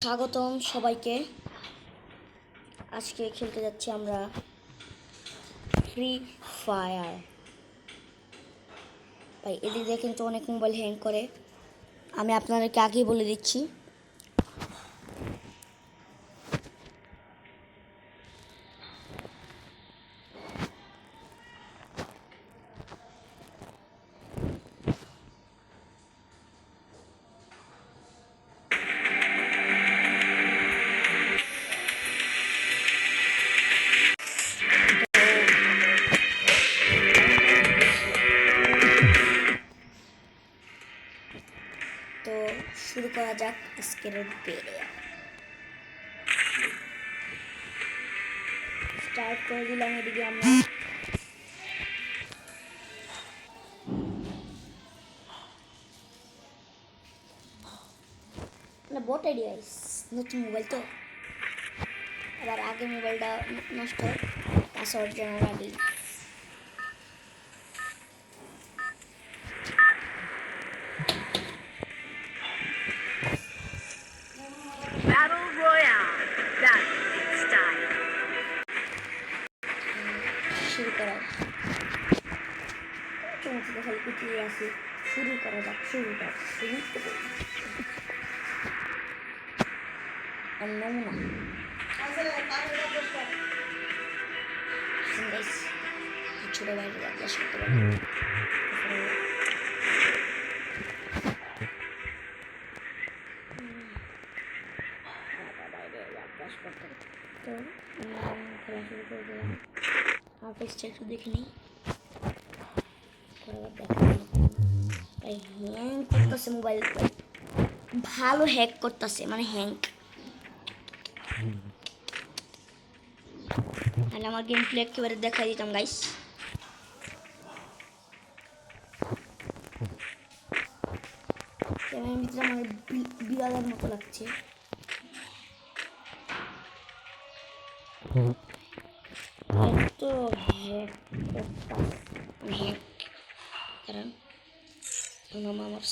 স্বাগতম সবাইকে। আজকে খেলতে যাচ্ছি আমরা ফ্রি ফায়ার। ভাই এদিকে কিন্তু অনেক মোবাইল হ্যাং করে, আমি আপনাদেরকে আগেই বলে দিচ্ছি। তো শুরু করা যাক আজকের ভিডিও। স্টার্ট করে দিলাম। এদিকে আমরা বট আইডিয়া, নতুন মোবাইল তো আবার আগে মোবাইলটা নষ্ট, পাসওয়ার্ড জানার আগেই। Battle Royale. That's its style. শুরু করা চমৎকার খালি পিছিয়ে আসি। শুরু করা যাক, শুরুটা শুরু করে নমুনা ছোট বাইরে যাত্রা করতে পারি। তো খেলা শুরু করে দিলাম। আমার পেজটা একটু দেখে নিই। হ্যাং করতেছে মোবাইল, ভালো হ্যাক করতেছে, মানে হ্যাং। তাহলে আমার গেম প্লে একেবারে দেখাই দিতাম গাইস। ক্যামেরার ভিতরে আমার বিড়ালের মতো লাগছে। এত হ্যাক হ্যাক কারণ আমার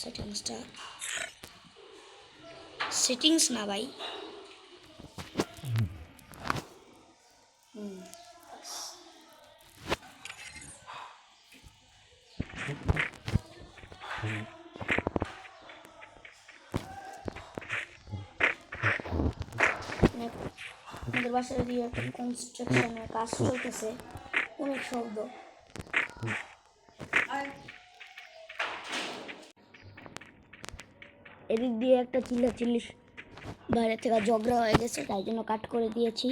সেটিংস না ভাই। আমাদের বাসায় দিয়ে কনস্ট্রাকশনের কাজ চলতেছে, অনেক শব্দ। এদিক দিয়ে একটা চিল্লি বাইরে থেকে ঝগড়া হয়ে গেছে, তাই জন্য কাট করে দিয়েছি।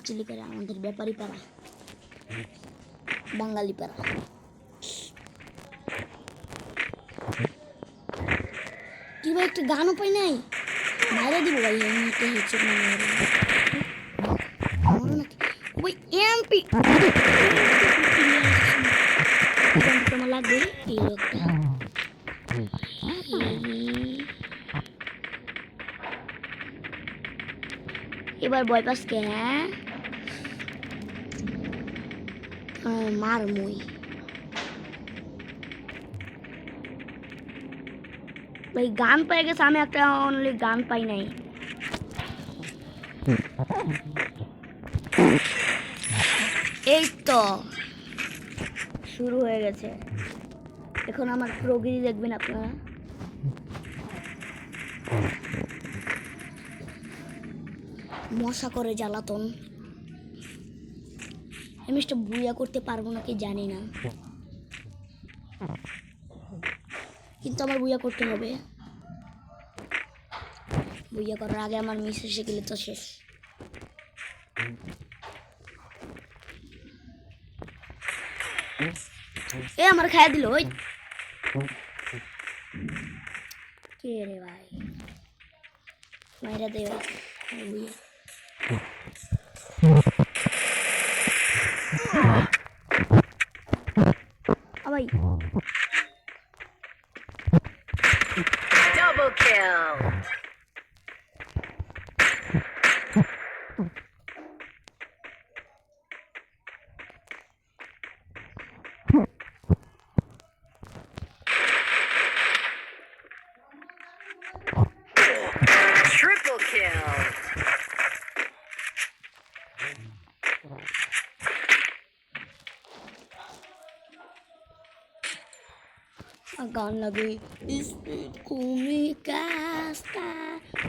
চিল্লি করে আমাদের ব্যাপারী পাড়া, বাঙালি পাড়া। কি ভাই একটা গানও পাই নাই, মারা দিব ভাই। এমনিতে হচ্ছে ওই এমপি তোমার লাগবে এই লোকটা। এবার ভয় পাস কে? হ্যাঁ মার মুই ভাই। গান পেয়ে গেছে, আমি একটা অনলি গান পাই নাই। এই তো শুরু হয়ে গেছে। এখন আমার প্রগতি দেখবেন আপনারা। মশা করে জ্বালাতন। আমি এটা বুইয়া করতে পারবো নাকি জানি না, কিন্তু আমার বুইয়া করতে হবে। বুইয়া করার আগে আমার মিস এসে গেলে তো শেষ। এ আমার খাইয়া দিল। ওই কে রে ভাই, মাইরা দে ভাই বুইয়া। ভাই Double kill. Triple kill. গান লাগে স্পিড কমে কাস্তা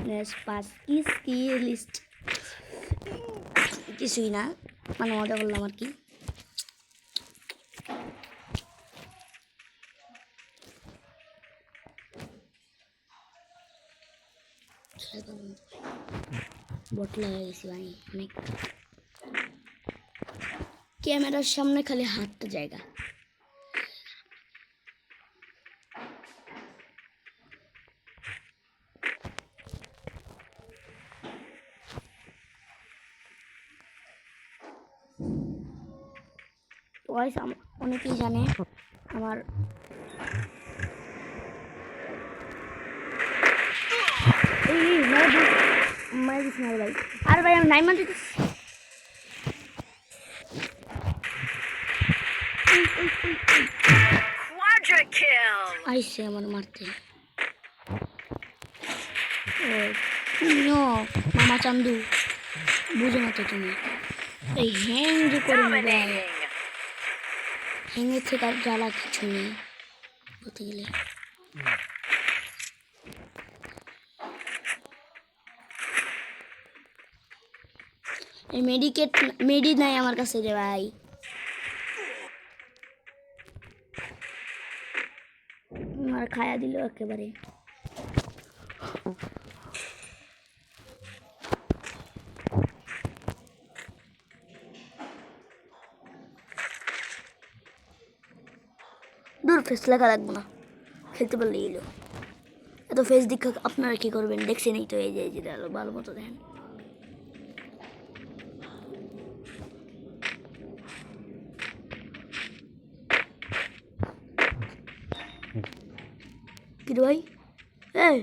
নেসপাস কিসকি লিস্ট কিছুই না মানে মজা করলাম আর কি বট লাগাই গেছি ভাই অনেক ক্যামেরার সামনে খালি হাতটা জায়গা গাইস অনেকেই জানে আমার এই মাইদিস না ভাই আর ভাই আমি 9 মান্থ দিতেছি Quadra kill. আইসে আমার মারতে ও মামা চান্দু বুঝো না তো তুমি এই হ্যাং যে করে নেবে Dominating. হ্যাংয়ের থেকে আর জ্বালা কিছু নেই বলতে গেলে এই মেডি নাই আমার কাছে রে ভাই আমার খায়া দিল একেবারে দূর ফেস লেখা লাগবো না খেলতে পারলে এলো এত ফেস দীক্ষা আপনারা কি করবেন দেখছেনই তো এই যে ভালো মতো দেখেন কি রে ভাই এই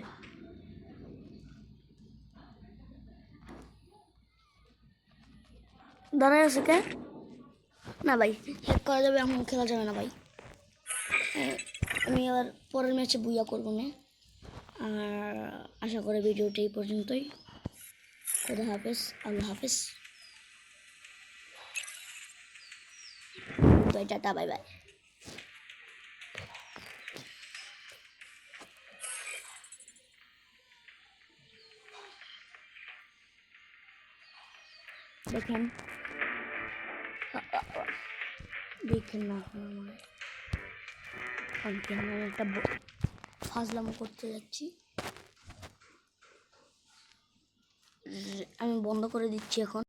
দাঁড়ায় আছে কে না ভাই হ্যাক করা যাবে এখন খেলা যাবে না ভাই আমি আবার পরের ম্যাচে বুইয়া করবো না আর আশা করি ভিডিওটা এই পর্যন্তই খুদা হাফেজ আল্লাহ হাফেজ টাটা বাই বাই দেখেন দেখেন না আমি একটা ফাজলামো করতে যাচ্ছি আমি বন্ধ করে দিচ্ছি এখন